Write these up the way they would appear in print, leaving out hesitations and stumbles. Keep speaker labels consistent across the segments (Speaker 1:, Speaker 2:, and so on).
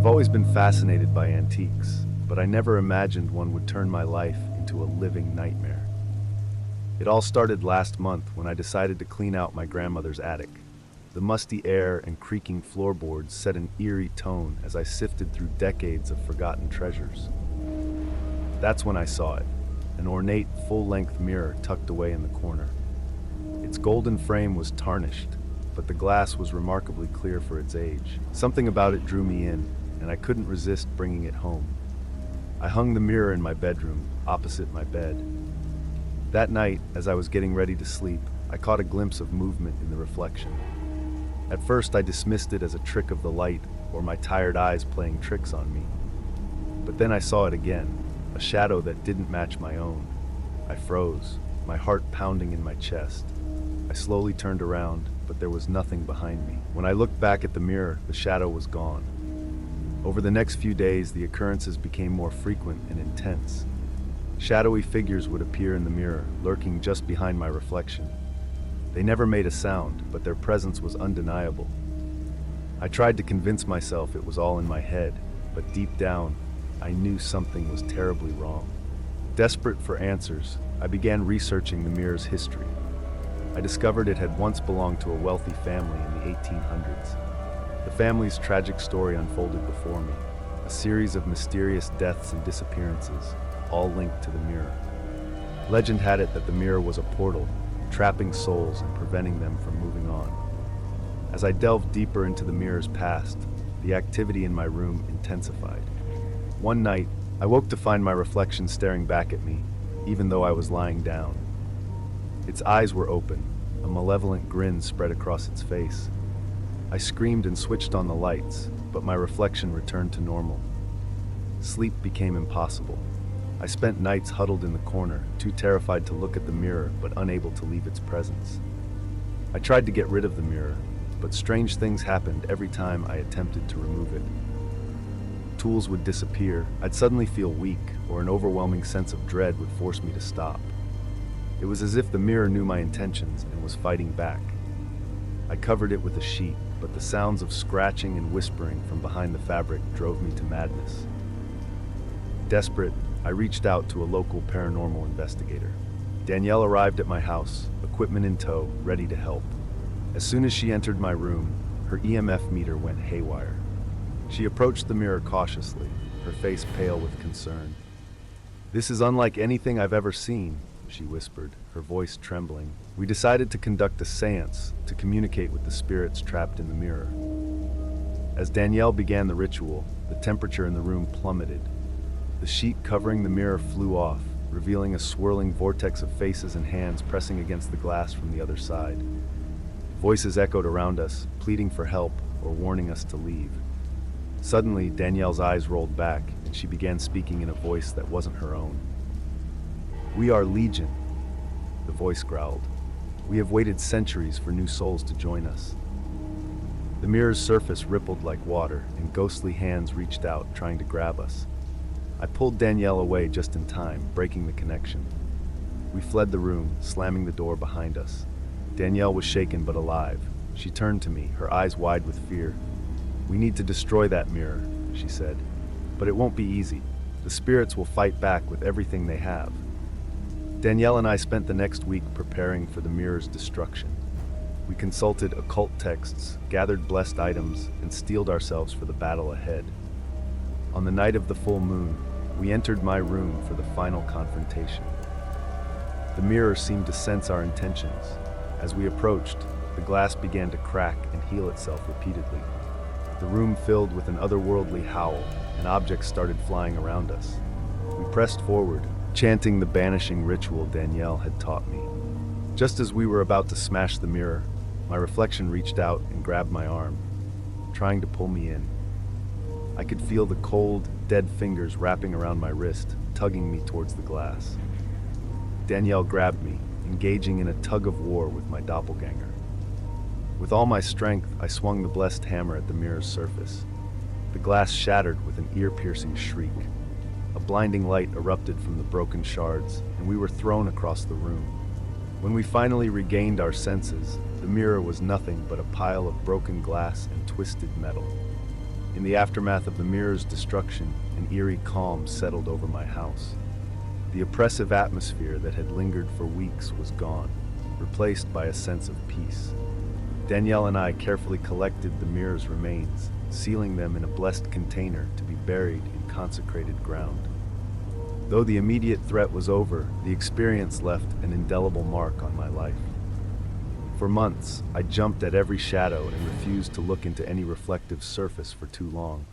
Speaker 1: always been fascinated by antiques, but I never imagined one would turn my life into a living nightmare. It all started last month when I decided to clean out my grandmother's attic. The musty air and creaking floorboards set an eerie tone as I sifted through decades of forgotten treasures. That's when I saw it, an ornate, full-length mirror tucked away in the corner. Its golden frame was tarnished, but the glass was remarkably clear for its age. Something about it drew me in, and I couldn't resist bringing it home. I hung the mirror in my bedroom, opposite my bed. That night, as I was getting ready to sleep, I caught a glimpse of movement in the reflection. At first, I dismissed it as a trick of the light or my tired eyes playing tricks on me. But then I saw it again, a shadow that didn't match my own. I froze, my heart pounding in my chest. I slowly turned around, but there was nothing behind me. When I looked back at the mirror, the shadow was gone. Over the next few days, the occurrences became more frequent and intense. Shadowy figures would appear in the mirror, lurking just behind my reflection. They never made a sound, but their presence was undeniable. I tried to convince myself it was all in my head, but deep down, I knew something was terribly wrong. Desperate for answers, I began researching the mirror's history. I discovered it had once belonged to a wealthy family in the 1800s. The family's tragic story unfolded before me, a series of mysterious deaths and disappearances, all linked to the mirror. Legend had it that the mirror was a portal, trapping souls and preventing them from moving on. As I delved deeper into the mirror's past, the activity in my room intensified. One night, I woke to find my reflection staring back at me, even though I was lying down. Its eyes were open, a malevolent grin spread across its face. I screamed and switched on the lights, but my reflection returned to normal. Sleep became impossible. I spent nights huddled in the corner, too terrified to look at the mirror but unable to leave its presence. I tried to get rid of the mirror, but strange things happened every time I attempted to remove it. Tools would disappear, I'd suddenly feel weak, or an overwhelming sense of dread would force me to stop. It was as if the mirror knew my intentions and was fighting back. I covered it with a sheet, but the sounds of scratching and whispering from behind the fabric drove me to madness. Desperate, I reached out to a local paranormal investigator. Danielle arrived at my house, equipment in tow, ready to help. As soon as she entered my room, her EMF meter went haywire. She approached the mirror cautiously, her face pale with concern. "This is unlike anything I've ever seen," she whispered, her voice trembling. "We decided to conduct a séance to communicate with the spirits trapped in the mirror." As Danielle began the ritual, the temperature in the room plummeted. The sheet covering the mirror flew off, revealing a swirling vortex of faces and hands pressing against the glass from the other side. Voices echoed around us, pleading for help or warning us to leave. Suddenly, Danielle's eyes rolled back, and she began speaking in a voice that wasn't her own. "We are Legion," the voice growled. "We have waited centuries for new souls to join us." The mirror's surface rippled like water, and ghostly hands reached out, trying to grab us. I pulled Danielle away just in time, breaking the connection. We fled the room, slamming the door behind us. Danielle was shaken but alive. She turned to me, her eyes wide with fear. "We need to destroy that mirror," she said. "But it won't be easy. The spirits will fight back with everything they have." Danielle and I spent the next week preparing for the mirror's destruction. We consulted occult texts, gathered blessed items, and steeled ourselves for the battle ahead. On the night of the full moon, we entered my room for the final confrontation. The mirror seemed to sense our intentions. As we approached, the glass began to crack and heal itself repeatedly. The room filled with an otherworldly howl, and objects started flying around us. We pressed forward, chanting the banishing ritual Danielle had taught me. Just as we were about to smash the mirror, my reflection reached out and grabbed my arm, trying to pull me in. I could feel the cold, dead fingers wrapping around my wrist, tugging me towards the glass. Danielle grabbed me, engaging in a tug of war with my doppelganger. With all my strength, I swung the blessed hammer at the mirror's surface. The glass shattered with an ear-piercing shriek. A blinding light erupted from the broken shards, and we were thrown across the room. When we finally regained our senses, the mirror was nothing but a pile of broken glass and twisted metal. In the aftermath of the mirror's destruction, an eerie calm settled over my house. The oppressive atmosphere that had lingered for weeks was gone, replaced by a sense of peace. Danielle and I carefully collected the mirror's remains, sealing them in a blessed container to be buried in consecrated ground. Though the immediate threat was over, the experience left an indelible mark on my life. For months, I jumped at every shadow and refused to look into any reflective surface for too long.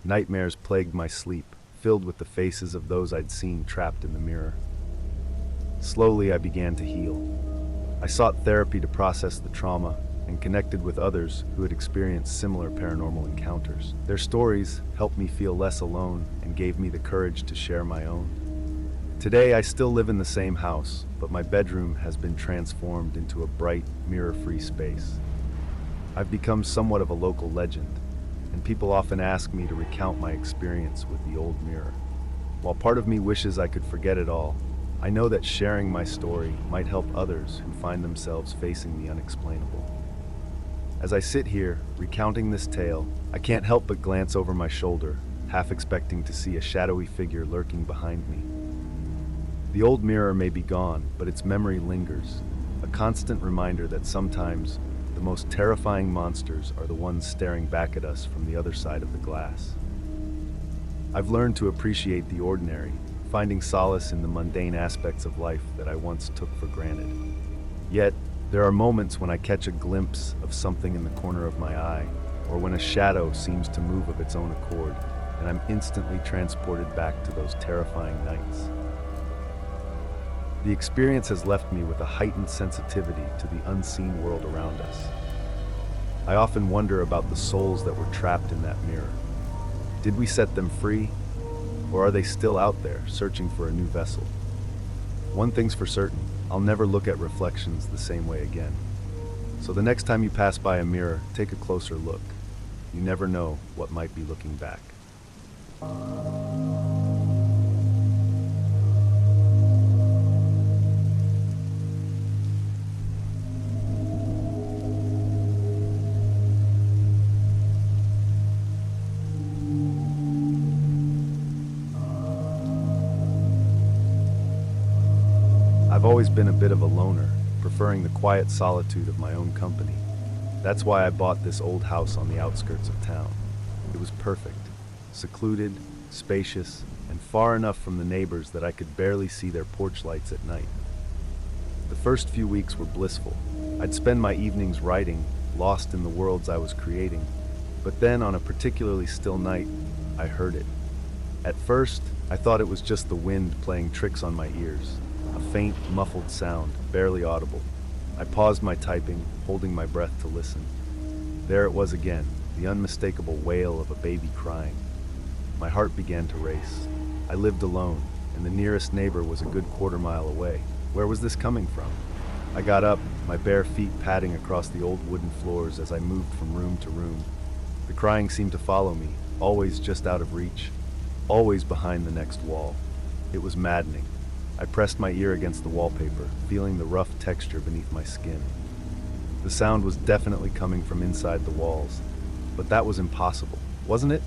Speaker 1: Nightmares plagued my sleep, filled with the faces of those I'd seen trapped in the mirror. Slowly, I began to heal. I sought therapy to process the trauma and connected with others who had experienced similar paranormal encounters. Their stories helped me feel less alone and gave me the courage to share my own. Today, I still live in the same house, but my bedroom has been transformed into a bright, mirror-free space. I've become somewhat of a local legend, and people often ask me to recount my experience with the old mirror. While part of me wishes I could forget it all, I know that sharing my story might help others who find themselves facing the unexplainable. As I sit here, recounting this tale, I can't help but glance over my shoulder, half expecting to see a shadowy figure lurking behind me. The old mirror may be gone, but its memory lingers, a constant reminder that sometimes the most terrifying monsters are the ones staring back at us from the other side of the glass. I've learned to appreciate the ordinary, finding solace in the mundane aspects of life that I once took for granted. Yet, there are moments when I catch a glimpse of something in the corner of my eye, or when a shadow seems to move of its own accord, and I'm instantly transported back to those terrifying nights. The experience has left me with a heightened sensitivity to the unseen world around us. I often wonder about the souls that were trapped in that mirror. Did we set them free, or are they still out there, searching for a new vessel? One thing's for certain, I'll never look at reflections the same way again. So the next time you pass by a mirror, take a closer look. You never know what might be looking back. I've always been a bit of a loner, preferring the quiet solitude of my own company. That's why I bought this old house on the outskirts of town. It was perfect, secluded, spacious, and far enough from the neighbors that I could barely see their porch lights at night. The first few weeks were blissful. I'd spend my evenings writing, lost in the worlds I was creating. But then, on a particularly still night, I heard it. At first, I thought it was just the wind playing tricks on my ears. A faint, muffled sound, barely audible. I paused my typing, holding my breath to listen. There it was again, the unmistakable wail of a baby crying. My heart began to race. I lived alone, and the nearest neighbor was a good quarter-mile away. Where was this coming from? I got up, my bare feet padding across the old wooden floors as I moved from room to room. The crying seemed to follow me, always just out of reach, always behind the next wall. It was maddening. I pressed my ear against the wallpaper, feeling the rough texture beneath my skin. The sound was definitely coming from inside the walls, but that was impossible, wasn't it?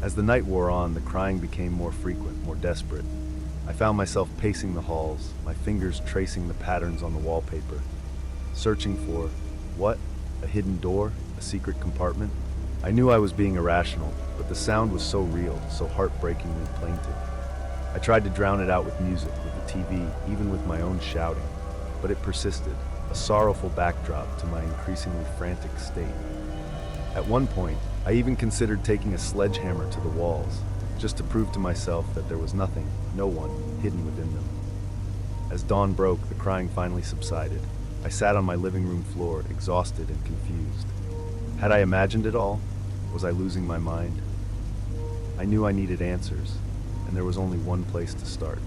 Speaker 1: As the night wore on, the crying became more frequent, more desperate. I found myself pacing the halls, my fingers tracing the patterns on the wallpaper, searching for, what? A hidden door? A secret compartment? I knew I was being irrational, but the sound was so real, so heartbreakingly plaintive. I tried to drown it out with music, with the TV, even with my own shouting, but it persisted, a sorrowful backdrop to my increasingly frantic state. At one point, I even considered taking a sledgehammer to the walls, just to prove to myself that there was nothing, no one, hidden within them. As dawn broke, the crying finally subsided. I sat on my living room floor, exhausted and confused. Had I imagined it all? Was I losing my mind? I knew I needed answers, and there was only one place to start.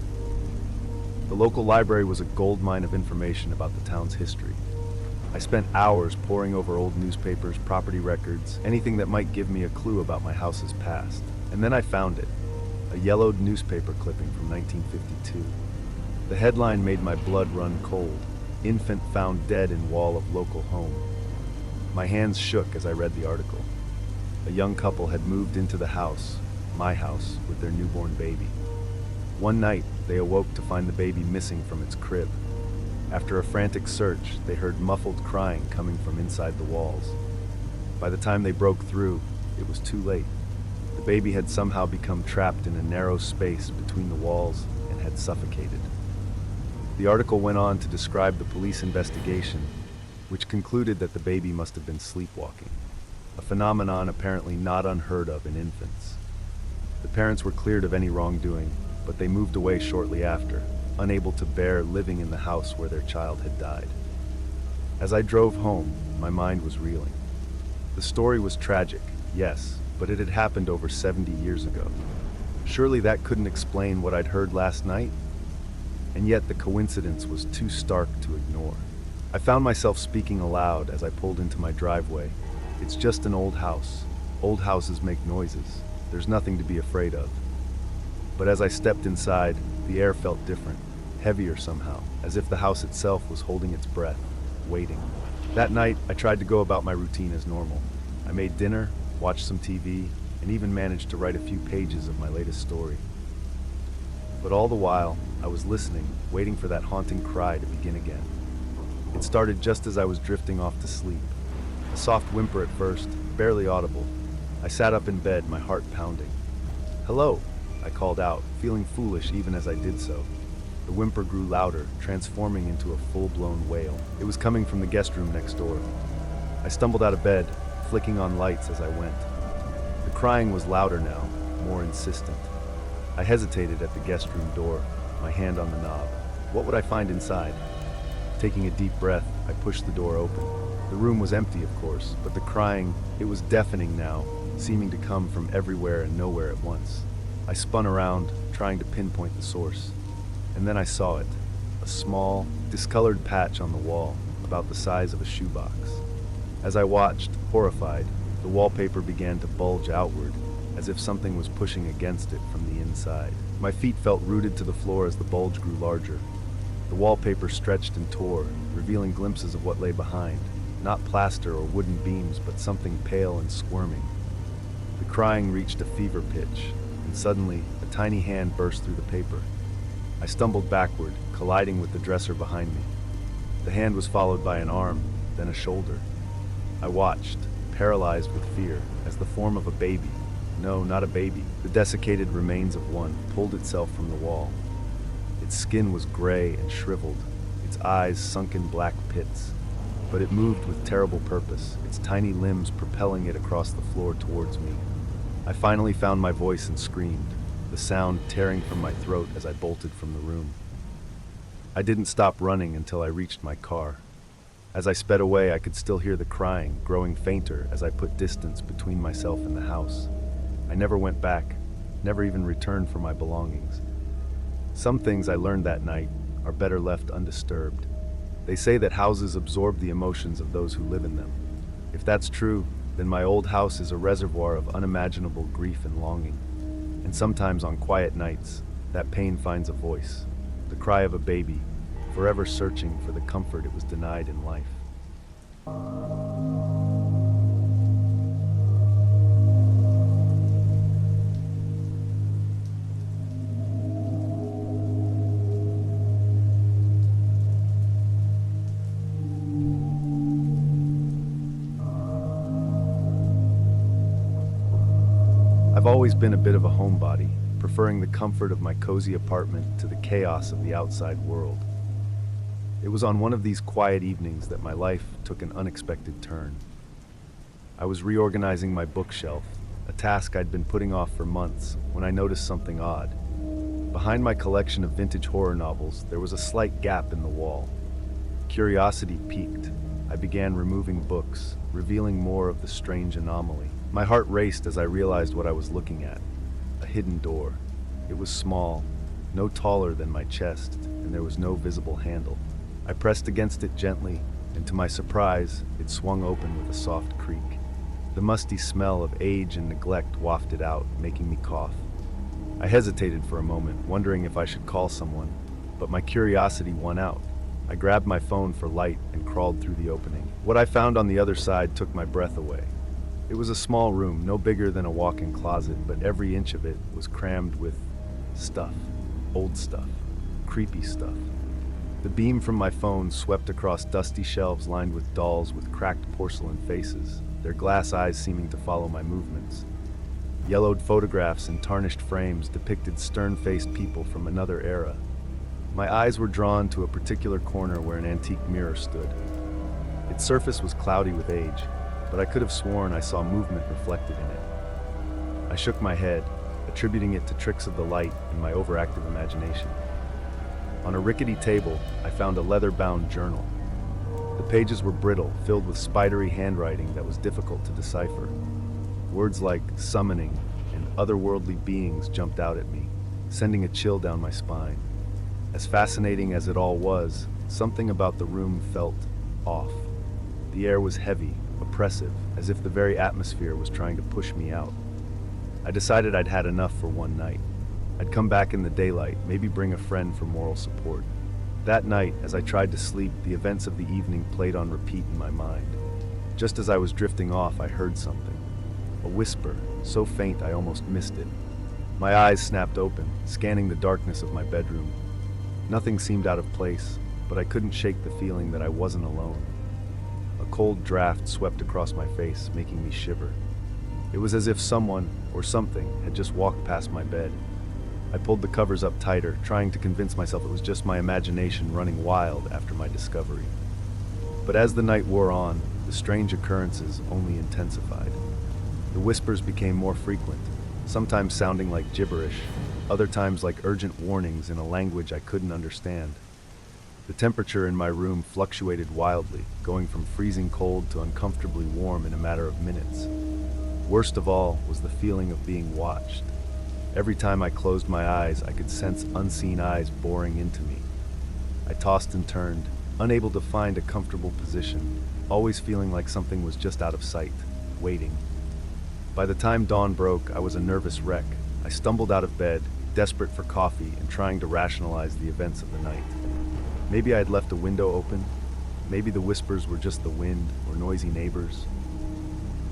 Speaker 1: The local library was a goldmine of information about the town's history. I spent hours poring over old newspapers, property records, anything that might give me a clue about my house's past. And then I found it, a yellowed newspaper clipping from 1952. The headline made my blood run cold, "Infant found dead in wall of local home." My hands shook as I read the article. A young couple had moved into the house, my house, with their newborn baby. One night, they awoke to find the baby missing from its crib. After a frantic search, they heard muffled crying coming from inside the walls. By the time they broke through, it was too late. The baby had somehow become trapped in a narrow space between the walls and had suffocated. The article went on to describe the police investigation, which concluded that the baby must have been sleepwalking, a phenomenon apparently not unheard of in infants. The parents were cleared of any wrongdoing, but they moved away shortly after, unable to bear living in the house where their child had died. As I drove home, my mind was reeling. The story was tragic, yes, but it had happened over 70 years ago. Surely that couldn't explain what I'd heard last night? And yet the coincidence was too stark to ignore. I found myself speaking aloud as I pulled into my driveway. It's just an old house. Old houses make noises. There's nothing to be afraid of. But as I stepped inside, the air felt different, heavier somehow, as if the house itself was holding its breath, waiting. That night, I tried to go about my routine as normal. I made dinner, watched some TV, and even managed to write a few pages of my latest story. But all the while, I was listening, waiting for that haunting cry to begin again. It started just as I was drifting off to sleep. A soft whimper at first, barely audible. I sat up in bed, my heart pounding. "Hello," I called out, feeling foolish even as I did so. The whimper grew louder, transforming into a full-blown wail. It was coming from the guest room next door. I stumbled out of bed, flicking on lights as I went. The crying was louder now, more insistent. I hesitated at the guest room door, my hand on the knob. What would I find inside? Taking a deep breath, I pushed the door open. The room was empty, of course, but the crying, it was deafening now, seeming to come from everywhere and nowhere at once. I spun around, trying to pinpoint the source. And then I saw it, a small, discolored patch on the wall, about the size of a shoebox. As I watched, horrified, the wallpaper began to bulge outward, as if something was pushing against it from the inside. My feet felt rooted to the floor as the bulge grew larger. The wallpaper stretched and tore, revealing glimpses of what lay behind, not plaster or wooden beams, but something pale and squirming. The crying reached a fever pitch, and suddenly, a tiny hand burst through the paper. I stumbled backward, colliding with the dresser behind me. The hand was followed by an arm, then a shoulder. I watched, paralyzed with fear, as the form of a baby, no, not a baby, the desiccated remains of one, pulled itself from the wall. Its skin was gray and shriveled, its eyes sunk in black pits. But it moved with terrible purpose, its tiny limbs propelling it across the floor towards me. I finally found my voice and screamed, the sound tearing from my throat as I bolted from the room. I didn't stop running until I reached my car. As I sped away, I could still hear the crying, growing fainter as I put distance between myself and the house. I never went back, never even returned for my belongings. Some things I learned that night are better left undisturbed. They say that houses absorb the emotions of those who live in them. If that's true, then my old house is a reservoir of unimaginable grief and longing. And sometimes on quiet nights, that pain finds a voice, the cry of a baby, forever searching for the comfort it was denied in life. I've always been a bit of a homebody, preferring the comfort of my cozy apartment to the chaos of the outside world. It was on one of these quiet evenings that my life took an unexpected turn. I was reorganizing my bookshelf, a task I'd been putting off for months, when I noticed something odd. Behind my collection of vintage horror novels, there was a slight gap in the wall. Curiosity piqued. I began removing books, revealing more of the strange anomaly. My heart raced as I realized what I was looking at. A hidden door. It was small, no taller than my chest, and there was no visible handle. I pressed against it gently, and to my surprise, it swung open with a soft creak. The musty smell of age and neglect wafted out, making me cough. I hesitated for a moment, wondering if I should call someone, but my curiosity won out. I grabbed my phone for light and crawled through the opening. What I found on the other side took my breath away. It was a small room, no bigger than a walk-in closet, but every inch of it was crammed with stuff. Old stuff. Creepy stuff. The beam from my phone swept across dusty shelves lined with dolls with cracked porcelain faces, their glass eyes seeming to follow my movements. Yellowed photographs in tarnished frames depicted stern-faced people from another era. My eyes were drawn to a particular corner where an antique mirror stood. Its surface was cloudy with age, but I could have sworn I saw movement reflected in it. I shook my head, attributing it to tricks of the light and my overactive imagination. On a rickety table, I found a leather-bound journal. The pages were brittle, filled with spidery handwriting that was difficult to decipher. Words like summoning and otherworldly beings jumped out at me, sending a chill down my spine. As fascinating as it all was, something about the room felt off. The air was heavy, oppressive, as if the very atmosphere was trying to push me out. I decided I'd had enough for one night. I'd come back in the daylight, maybe bring a friend for moral support. That night, as I tried to sleep, the events of the evening played on repeat in my mind. Just as I was drifting off, I heard something. A whisper, so faint I almost missed it. My eyes snapped open, scanning the darkness of my bedroom. Nothing seemed out of place, but I couldn't shake the feeling that I wasn't alone. A cold draft swept across my face, making me shiver. It was as if someone, or something, had just walked past my bed. I pulled the covers up tighter, trying to convince myself it was just my imagination running wild after my discovery. But as the night wore on, the strange occurrences only intensified. The whispers became more frequent, sometimes sounding like gibberish, other times like urgent warnings in a language I couldn't understand. The temperature in my room fluctuated wildly, going from freezing cold to uncomfortably warm in a matter of minutes. Worst of all was the feeling of being watched. Every time I closed my eyes, I could sense unseen eyes boring into me. I tossed and turned, unable to find a comfortable position, always feeling like something was just out of sight, waiting. By the time dawn broke, I was a nervous wreck. I stumbled out of bed, desperate for coffee and trying to rationalize the events of the night. Maybe I had left a window open. Maybe the whispers were just the wind or noisy neighbors.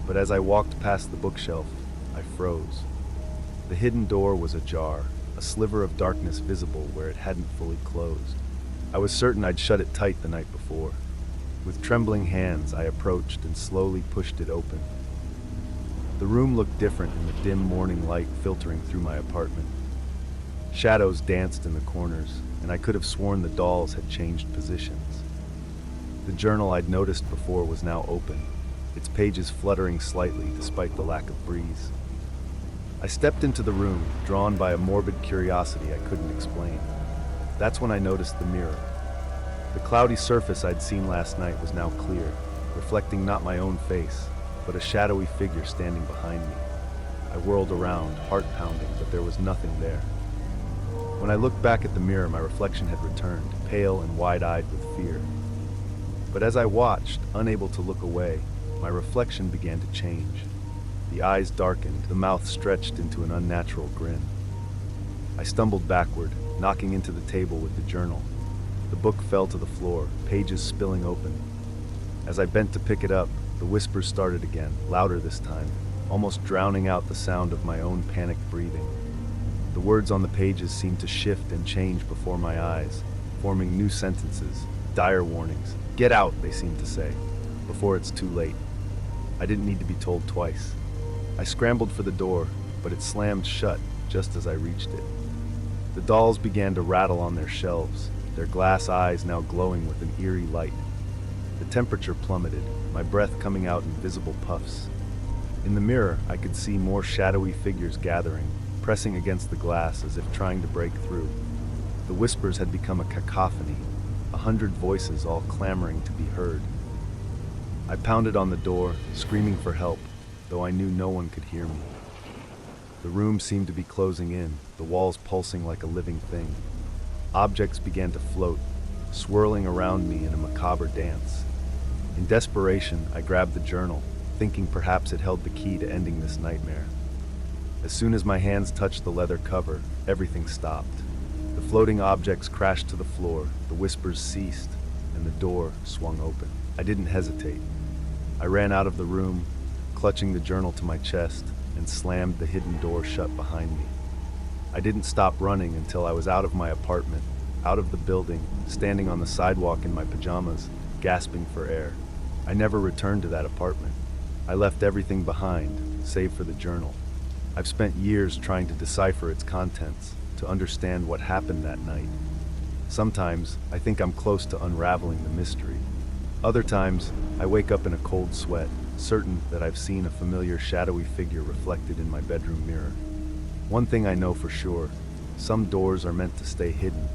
Speaker 1: But as I walked past the bookshelf, I froze. The hidden door was ajar, a sliver of darkness visible where it hadn't fully closed. I was certain I'd shut it tight the night before. With trembling hands, I approached and slowly pushed it open. The room looked different in the dim morning light filtering through my apartment. Shadows danced in the corners, and I could have sworn the dolls had changed positions. The journal I'd noticed before was now open, its pages fluttering slightly despite the lack of breeze. I stepped into the room, drawn by a morbid curiosity I couldn't explain. That's when I noticed the mirror. The cloudy surface I'd seen last night was now clear, reflecting not my own face, but a shadowy figure standing behind me. I whirled around, heart pounding, but there was nothing there. When I looked back at the mirror, my reflection had returned, pale and wide-eyed with fear. But as I watched, unable to look away, my reflection began to change. The eyes darkened, the mouth stretched into an unnatural grin. I stumbled backward, knocking into the table with the journal. The book fell to the floor, pages spilling open. As I bent to pick it up, the whispers started again, louder this time, almost drowning out the sound of my own panicked breathing. The words on the pages seemed to shift and change before my eyes, forming new sentences, dire warnings. "Get out," they seemed to say, "before it's too late." I didn't need to be told twice. I scrambled for the door, but it slammed shut just as I reached it. The dolls began to rattle on their shelves, their glass eyes now glowing with an eerie light. The temperature plummeted, my breath coming out in visible puffs. In the mirror, I could see more shadowy figures gathering, pressing against the glass as if trying to break through. The whispers had become a cacophony, 100 voices all clamoring to be heard. I pounded on the door, screaming for help, though I knew no one could hear me. The room seemed to be closing in, the walls pulsing like a living thing. Objects began to float, swirling around me in a macabre dance. In desperation, I grabbed the journal, thinking perhaps it held the key to ending this nightmare. As soon as my hands touched the leather cover, everything stopped. The floating objects crashed to the floor, the whispers ceased, and the door swung open. I didn't hesitate. I ran out of the room, clutching the journal to my chest, and slammed the hidden door shut behind me. I didn't stop running until I was out of my apartment, out of the building, standing on the sidewalk in my pajamas, gasping for air. I never returned to that apartment. I left everything behind, save for the journal. I've spent years trying to decipher its contents, to understand what happened that night. Sometimes, I think I'm close to unraveling the mystery. Other times, I wake up in a cold sweat, certain that I've seen a familiar shadowy figure reflected in my bedroom mirror. One thing I know for sure, some doors are meant to stay hidden.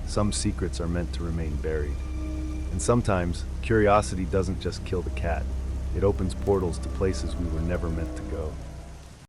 Speaker 1: Some secrets are meant to remain buried. And sometimes, curiosity doesn't just kill the cat. It opens portals to places we were never meant to go.